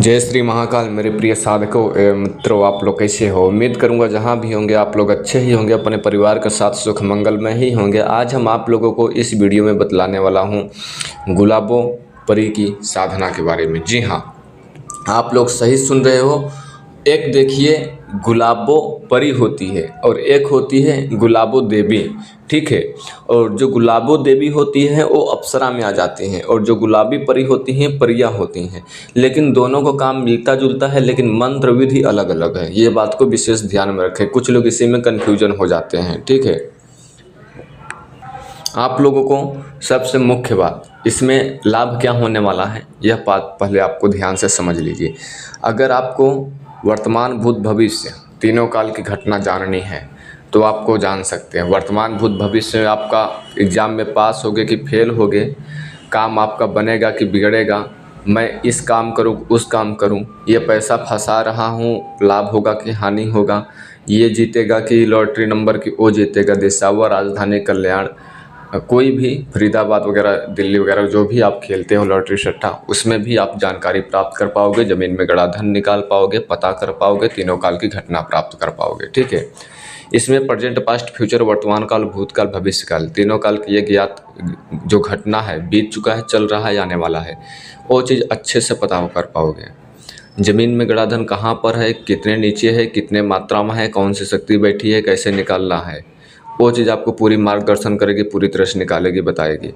जय श्री महाकाल। मेरे प्रिय साधकों एवं मित्रों, आप लोग कैसे हो? उम्मीद करूंगा जहां भी होंगे आप लोग अच्छे ही होंगे, अपने परिवार के साथ सुख मंगल में ही होंगे। आज हम आप लोगों को इस वीडियो में बतलाने वाला हूं गुलाबो परी की साधना के बारे में। जी हाँ, आप लोग सही सुन रहे हो। एक देखिए गुलाबो परी होती है और एक होती है गुलाबो देवी, ठीक है। और जो गुलाबो देवी होती है वो अप्सरा में आ जाती हैं और जो गुलाबी परी होती हैं परियां होती हैं। लेकिन दोनों को काम मिलता जुलता है, लेकिन मंत्र विधि अलग अलग है। ये बात को विशेष ध्यान में रखें, कुछ लोग इसी में कन्फ्यूजन हो जाते हैं, ठीक है। आप लोगों को सबसे मुख्य बात, इसमें लाभ क्या होने वाला है यह बात पहले आपको ध्यान से समझ लीजिए। अगर आपको वर्तमान भूत भविष्य तीनों काल की घटना जाननी है तो आपको जान सकते हैं। वर्तमान भूत भविष्य में आपका एग्ज़ाम में पास होगे कि फेल होगे, काम आपका बनेगा कि बिगड़ेगा, मैं इस काम करूं उस काम करूं, ये पैसा फंसा रहा हूं, लाभ होगा कि हानि होगा, ये जीतेगा कि लॉटरी नंबर की वो जीतेगा, देशावर राजधानी कल्याण, कोई भी फरीदाबाद वगैरह दिल्ली वगैरह जो भी आप खेलते हो लॉटरी सट्टा, उसमें भी आप जानकारी प्राप्त कर पाओगे, ज़मीन में गड़ा धन निकाल पाओगे, पता कर पाओगे, तीनों काल की घटना प्राप्त कर पाओगे, ठीक है। इसमें प्रेजेंट पास्ट फ्यूचर वर्तमान काल भूतकाल भविष्य काल तीनों काल की ये ज्ञात जो घटना है, बीत चुका है, चल रहा है, आने वाला है, वो चीज़ अच्छे से पता कर पाओगे। ज़मीन में गड़ा धन कहाँ पर है, कितने नीचे है, कितने मात्रा में है, कौन सी शक्ति बैठी है, कैसे निकालना है, वो चीज़ आपको पूरी मार्गदर्शन करेगी, पूरी तरह से निकालेगी, बताएगी।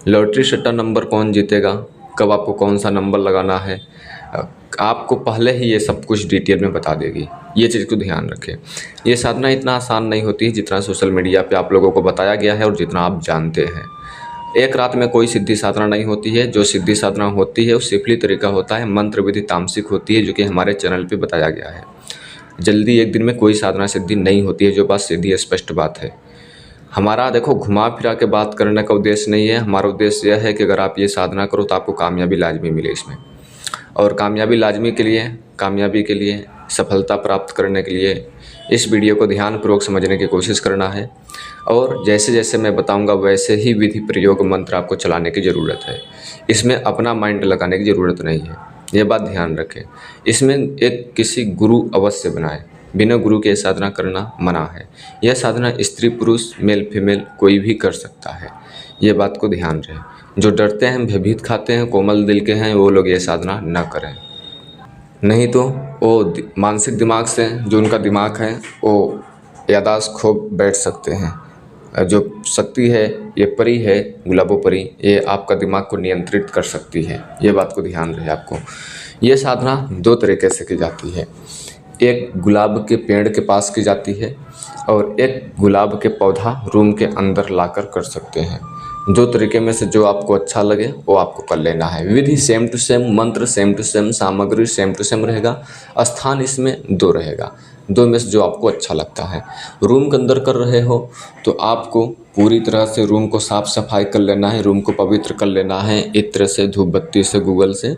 लॉटरी सट्टा नंबर कौन जीतेगा, कब आपको कौन सा नंबर लगाना है, आपको पहले ही ये सब कुछ डिटेल में बता देगी। ये चीज़ को ध्यान रखें। ये साधना इतना आसान नहीं होती है जितना सोशल मीडिया पे आप लोगों को बताया गया है और जितना आप जानते हैं। एक रात में कोई सिद्धि साधना नहीं होती है। जो सिद्धि साधना होती है वो सिंपली तरीका होता है, मंत्र विधि तामसिक होती है, जो कि हमारे चैनल पे बताया गया है। जल्दी एक दिन में कोई साधना सिद्धि नहीं होती है, जो बात सीधी स्पष्ट बात है। हमारा देखो घुमा फिरा के बात करने का उद्देश्य नहीं है। हमारा उद्देश्य यह है कि अगर आप ये साधना करो तो आपको कामयाबी लाजमी मिले इसमें। और कामयाबी लाजमी के लिए, कामयाबी के लिए, सफलता प्राप्त करने के लिए इस वीडियो को ध्यानपूर्वक समझने की कोशिश करना है। और जैसे जैसे मैं बताऊंगा वैसे ही विधि प्रयोग मंत्र आपको चलाने की ज़रूरत है। इसमें अपना माइंड लगाने की ज़रूरत नहीं है, ये बात ध्यान रखें। इसमें एक किसी गुरु अवश्य बनाए, बिना गुरु के साधना करना मना है। यह साधना स्त्री पुरुष मेल फीमेल कोई भी कर सकता है, ये बात को ध्यान रहे। जो डरते हैं, भयभीत खाते हैं, कोमल दिल के हैं, वो लोग ये साधना ना करें, नहीं तो वो मानसिक दिमाग से, जो उनका दिमाग है वो यादाश्त खो बैठ सकते हैं। जो शक्ति है ये परी है, गुलाबो परी, ये आपका दिमाग को नियंत्रित कर सकती है, ये बात को ध्यान रहे आपको। ये साधना दो तरीके से की जाती है। एक गुलाब के पेड़ के पास की जाती है और एक गुलाब के पौधा रूम के अंदर लाकर कर सकते हैं। दो तरीके में से जो आपको अच्छा लगे वो आपको कर लेना है। विधि सेम टू सेम, मंत्र सेम टू सेम, सामग्री सेम टू सेम रहेगा, स्थान इसमें दो रहेगा। दो में से जो आपको अच्छा लगता है। रूम के अंदर कर रहे हो तो आपको पूरी तरह से रूम को साफ़ सफाई कर लेना है, रूम को पवित्र कर लेना है, इत्र से, धूप बत्ती से, गूगल से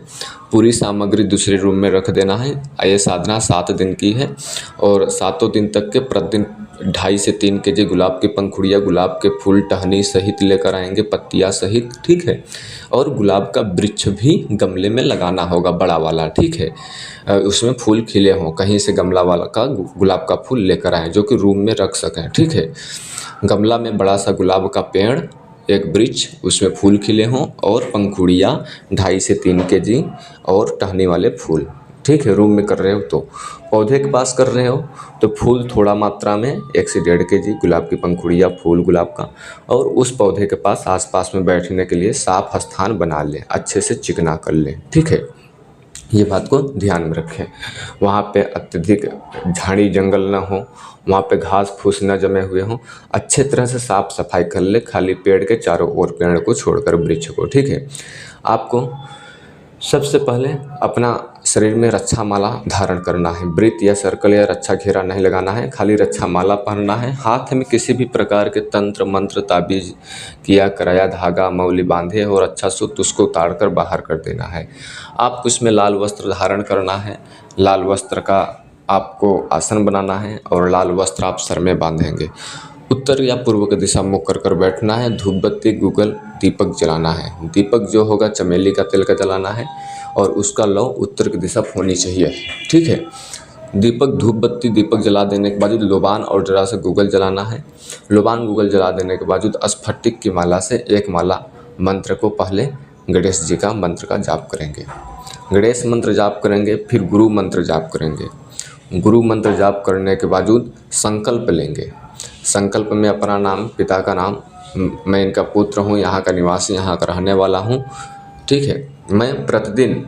पूरी सामग्री दूसरे रूम में रख देना है। ये साधना 7 दिन की है और 7 दिन तक के प्रतिदिन 2.5 से 3 केजी गुलाब की पंखुड़ियाँ, गुलाब के फूल टहनी सहित लेकर आएंगे, पत्तियाँ सहित, ठीक है। और गुलाब का वृक्ष भी गमले में लगाना होगा, बड़ा वाला, ठीक है। उसमें फूल खिले हों, कहीं से गमला वाला का गुलाब का फूल लेकर आएँ जो कि रूम में रख सकें, ठीक है। गमला में बड़ा सा गुलाब का पेड़, एक वृक्ष, उसमें फूल खिले हों और पंखुड़ियाँ 2.5 से 3 केजी और टहनी वाले फूल, ठीक है। रूम में कर रहे हो तो पौधे के पास कर रहे हो तो फूल थोड़ा मात्रा में 1 से 1.5 केजी, गुलाब की पंखुड़ियाँ, फूल गुलाब का, और उस पौधे के पास आसपास में बैठने के लिए साफ स्थान बना लें, अच्छे से चिकना कर लें, ठीक है। ये बात को ध्यान में रखें। वहाँ पे अत्यधिक झाड़ी जंगल ना हो, वहाँ पे घास फूस न जमे हुए हों, अच्छे तरह से साफ सफाई कर ले, खाली पेड़ के चारों ओर, पेड़ को छोड़कर वृक्ष को, ठीक है। आपको सबसे पहले अपना शरीर में रक्षा माला धारण करना है। वृत्त या सर्कल या रक्षा घेरा नहीं लगाना है, खाली रक्षा माला पहनना है। हाथ में किसी भी प्रकार के तंत्र मंत्र ताबीज किया कराया धागा मौली बांधे और अच्छा सूत उसको उतार कर बाहर कर देना है। आपको इसमें लाल वस्त्र धारण करना है, लाल वस्त्र का आपको आसन बनाना है और लाल वस्त्र आप सर में बांधेंगे। उत्तर या पूर्व की दिशा मुख कर बैठना है। धूप बत्ती गूगल दीपक जलाना है। दीपक जो होगा चमेली का तेल का जलाना है और उसका लौ उत्तर की दिशा होनी चाहिए। ठीक है। दीपक धूप बत्ती दीपक जला देने के बावजूद लोबान और जरा से गूगल जलाना है। लोबान गूगल जला देने के बावजूद स्फटिक की माला से एक माला मंत्र को पहले गणेश जी का मंत्र का जाप करेंगे। गणेश मंत्र जाप करेंगे, फिर गुरु मंत्र जाप करेंगे। गुरु मंत्र जाप करने के बावजूद संकल्प लेंगे। संकल्प में अपना नाम, पिता का नाम, मैं इनका पुत्र हूँ, यहाँ का निवासी, यहाँ का रहने वाला हूँ। ठीक है। मैं प्रतिदिन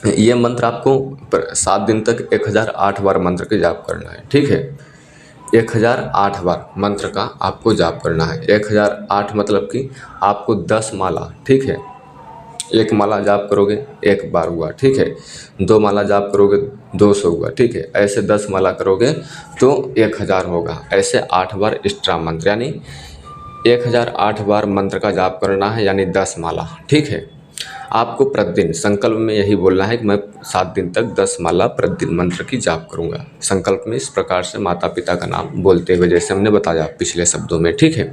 ये मंत्र आपको 7 दिन तक 1008 बार मंत्र के जाप करना है। ठीक है। 1008 बार मंत्र का आपको जाप करना है। 1008 मतलब कि आपको 10 माला, ठीक है, एक माला जाप करोगे 1 बार हुआ। ठीक है। 2 माला जाप करोगे 200 हुआ। ठीक है। ऐसे 10 माला करोगे तो 1000 होगा। ऐसे 8 बार एक्स्ट्रा मंत्र, यानी 1008 बार मंत्र का जाप करना है, यानी 10 माला। ठीक है। आपको प्रतिदिन संकल्प में यही बोलना है कि मैं 7 दिन तक 10 माला प्रतिदिन मंत्र की जाप करूंगा। संकल्प में इस प्रकार से माता पिता का नाम बोलते हुए, जैसे हमने बताया पिछले शब्दों में। ठीक है।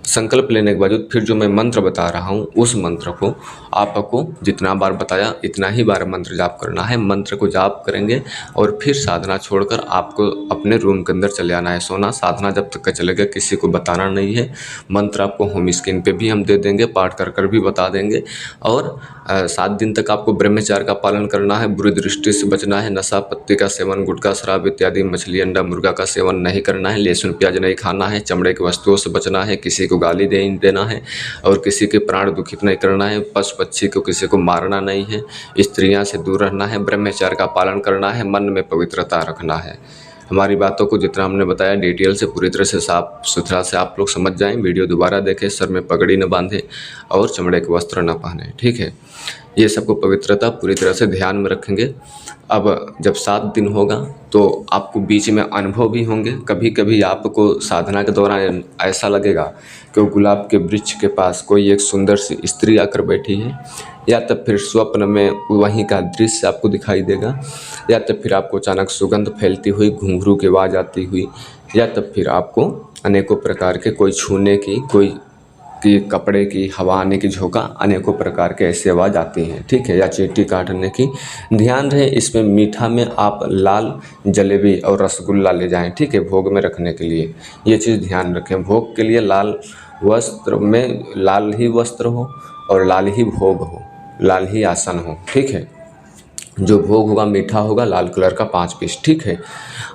संकल्प लेने के बाद फिर जो मैं मंत्र बता रहा हूँ उस मंत्र को आपको जितना बार बताया इतना ही बार मंत्र जाप करना है। मंत्र को जाप करेंगे और फिर साधना छोड़कर आपको अपने रूम के अंदर चले आना है, सोना। साधना जब तक का चलेगा किसी को बताना नहीं है। मंत्र आपको होम स्क्रीन पे भी हम दे देंगे, पाठ कर भी बता देंगे। और 7 दिन तक आपको ब्रह्मचार्य का पालन करना है, बुरी दृष्टि से बचना है, नशा पत्ती का सेवन, गुटखा शराब इत्यादि, मछली अंडा मुर्गा का सेवन नहीं करना है, लहसुन प्याज नहीं खाना है, चमड़े की वस्तुओं से बचना है, किसी को गाली देना है और किसी के प्राण दुखित नहीं करना है, पशु पक्षी को किसी को मारना नहीं है, स्त्रियां से दूर रहना है, ब्रह्मचार्य का पालन करना है, मन में पवित्रता रखना है। हमारी बातों को जितना हमने बताया डिटेल से पूरी तरह से साफ सुथरा से आप लोग समझ जाएं। वीडियो दोबारा देखें, सर में पगड़ी न बांधे और चमड़े के वस्त्र न पहने। ठीक है। ये सबको पवित्रता पूरी तरह से ध्यान में रखेंगे। अब जब 7 दिन होगा तो आपको बीच में अनुभव भी होंगे। कभी कभी आपको साधना के दौरान ऐसा लगेगा कि गुलाब के वृक्ष के पास कोई एक सुंदर सी स्त्री आकर बैठी है, या तब फिर स्वप्न में वहीं का दृश्य आपको दिखाई देगा, या तब फिर आपको अचानक सुगंध फैलती हुई, घुंघरू की आवाज़ आती हुई, या तब फिर आपको अनेकों प्रकार के कोई छूने की, कोई कि कपड़े की हवा आने की झोंका, अनेकों प्रकार के ऐसी आवाज़ आती हैं। ठीक है। या चींटी काटने की। ध्यान रहे इसमें मीठा में आप लाल जलेबी और रसगुल्ला ले जाएं। ठीक है। भोग में रखने के लिए ये चीज़ ध्यान रखें। भोग के लिए लाल वस्त्र में लाल ही वस्त्र हो और लाल ही भोग हो, लाल ही आसन हो। ठीक है। जो भोग होगा मीठा होगा, लाल कलर का 5 पीस। ठीक है।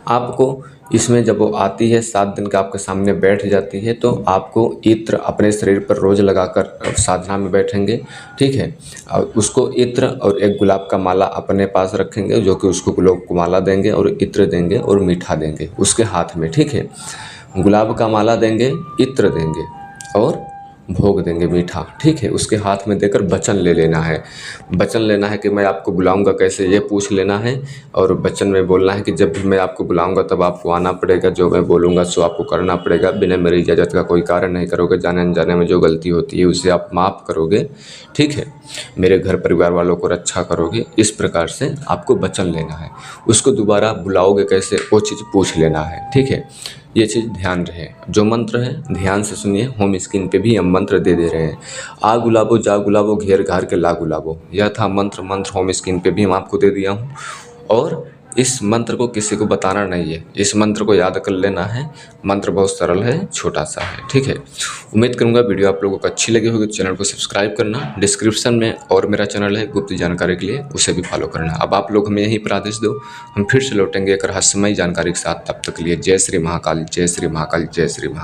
आपको इसमें जब वो आती है 7 दिन का आपके सामने बैठ जाती है तो आपको इत्र अपने शरीर पर रोज़ लगाकर साधना में बैठेंगे। ठीक है। और उसको इत्र और एक गुलाब का माला अपने पास रखेंगे, जो कि उसको लोग को माला देंगे और इत्र देंगे और मीठा देंगे उसके हाथ में। ठीक है। गुलाब का माला देंगे, इत्र देंगे और भोग देंगे मीठा। ठीक है। उसके हाथ में देकर वचन ले लेना है। वचन लेना है कि मैं आपको बुलाऊंगा कैसे, ये पूछ लेना है। और वचन में बोलना है कि जब भी मैं आपको बुलाऊंगा तब आपको आना पड़ेगा, जो मैं बोलूँगा सो आपको करना पड़ेगा, बिना मेरी इजाज़त का कोई कार्य नहीं करोगे, जाने अनजाने में जो गलती होती है उसे आप माफ़ करोगे। ठीक है। मेरे घर परिवार वालों को रक्षा करोगे। इस प्रकार से आपको वचन लेना है। उसको दोबारा बुलाओगे कैसे, वो चीज़ पूछ लेना है। ठीक है। ये चीज़ ध्यान रहे। जो मंत्र है ध्यान से सुनिए। होम स्क्रीन पे भी हम मंत्र दे रहे हैं। आ गुलाबो जा गुलाबो घेर घार के ला गुलाबो, यह था मंत्र होम स्क्रीन पे भी हम आपको दे दिया हूँ। और इस मंत्र को किसी को बताना नहीं है, इस मंत्र को याद कर लेना है। मंत्र बहुत सरल है, छोटा सा है। ठीक है। उम्मीद करूंगा वीडियो आप लोगों को अच्छी लगी होगी। चैनल को सब्सक्राइब करना, डिस्क्रिप्शन में और मेरा चैनल है गुप्त जानकारी के लिए, उसे भी फॉलो करना। अब आप लोग हमें यहीं पर आदेश दो, हम फिर से लौटेंगे एक रहस्यमय जानकारी के साथ। तब तक के लिए जय श्री महाकाल, जय श्री महाकाल, जय श्री महाकाल।